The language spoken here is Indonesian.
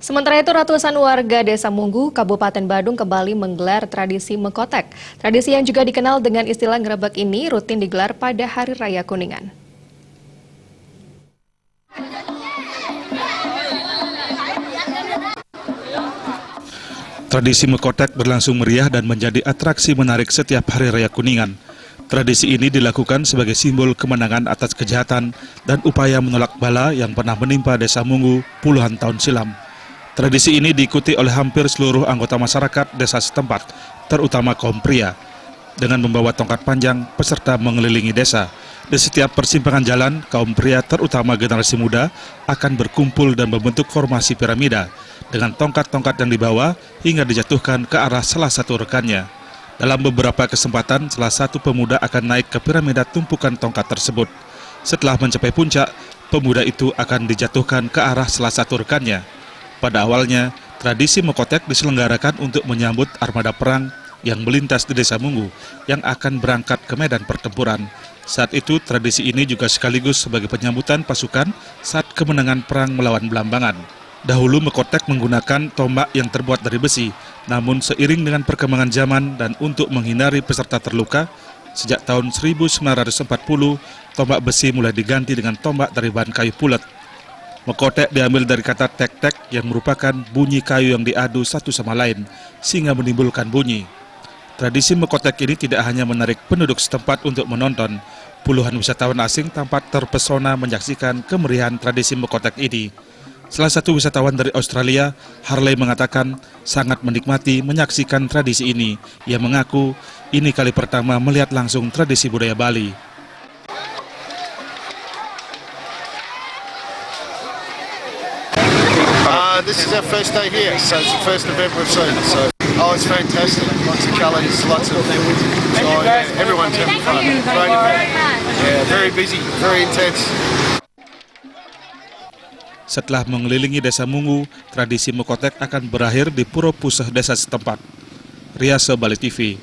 Sementara itu, ratusan warga Desa Munggu, Kabupaten Badung kembali menggelar tradisi Mekotek. Tradisi yang juga dikenal dengan istilah ngerebek ini rutin digelar pada Hari Raya Kuningan. Tradisi Mekotek berlangsung meriah dan menjadi atraksi menarik setiap Hari Raya Kuningan. Tradisi ini dilakukan sebagai simbol kemenangan atas kejahatan dan upaya menolak bala yang pernah menimpa Desa Munggu puluhan tahun silam. Tradisi ini diikuti oleh hampir seluruh anggota masyarakat desa setempat, terutama kaum pria. Dengan membawa tongkat panjang, peserta mengelilingi desa. Di setiap persimpangan jalan, kaum pria terutama generasi muda akan berkumpul dan membentuk formasi piramida dengan tongkat-tongkat yang dibawa hingga dijatuhkan ke arah salah satu rekannya. Dalam beberapa kesempatan, salah satu pemuda akan naik ke piramida tumpukan tongkat tersebut. Setelah mencapai puncak, pemuda itu akan dijatuhkan ke arah salah satu rekannya. Pada awalnya, tradisi Mekotek diselenggarakan untuk menyambut armada perang yang melintas di Desa Munggu yang akan berangkat ke medan pertempuran. Saat itu, tradisi ini juga sekaligus sebagai penyambutan pasukan saat kemenangan perang melawan Belambangan. Dahulu Mekotek menggunakan tombak yang terbuat dari besi, namun seiring dengan perkembangan zaman dan untuk menghindari peserta terluka, sejak tahun 1940, tombak besi mulai diganti dengan tombak dari bahan kayu pulet. Mekotek diambil dari kata tek-tek yang merupakan bunyi kayu yang diadu satu sama lain, sehingga menimbulkan bunyi. Tradisi Mekotek ini tidak hanya menarik penduduk setempat untuk menonton, puluhan wisatawan asing tampak terpesona menyaksikan kemeriahan tradisi Mekotek ini. Salah satu wisatawan dari Australia, Harley, mengatakan sangat menikmati menyaksikan tradisi ini. Ia mengaku ini kali pertama melihat langsung tradisi budaya Bali. This is our first day here, so it's the first event we've seen. So, it's fantastic. Lots of colours, lots of joy. Everyone's having fun. Great event. Yeah, very busy, very intense. Setelah mengelilingi Desa Munggu, tradisi Mekotek akan berakhir di Pura Puseh desa setempat. Riase Bali TV.